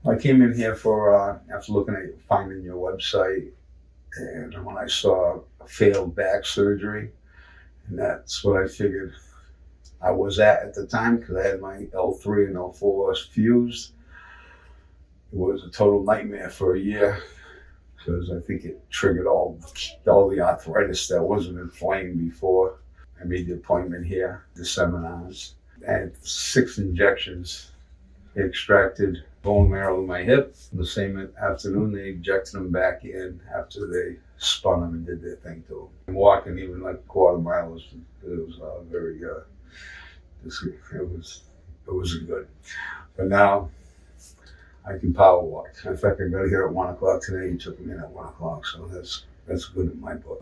I came in here for after looking at finding your website, and when I saw failed back surgery, and that's what I figured I was at the time because I had my L3 and L4 fused. It was a total nightmare for a year because I think it triggered all the arthritis that wasn't inflamed before. I made the appointment here, the seminars. I had 6 injections. They extracted bone marrow in my hip. The same afternoon, they injected them back in after they spun them and did their thing to them. Walking even like a quarter mile was very it was good. But now I can power walk. In fact, I got here at 1 o'clock today. He took me in at 1 o'clock, so that's good in my book.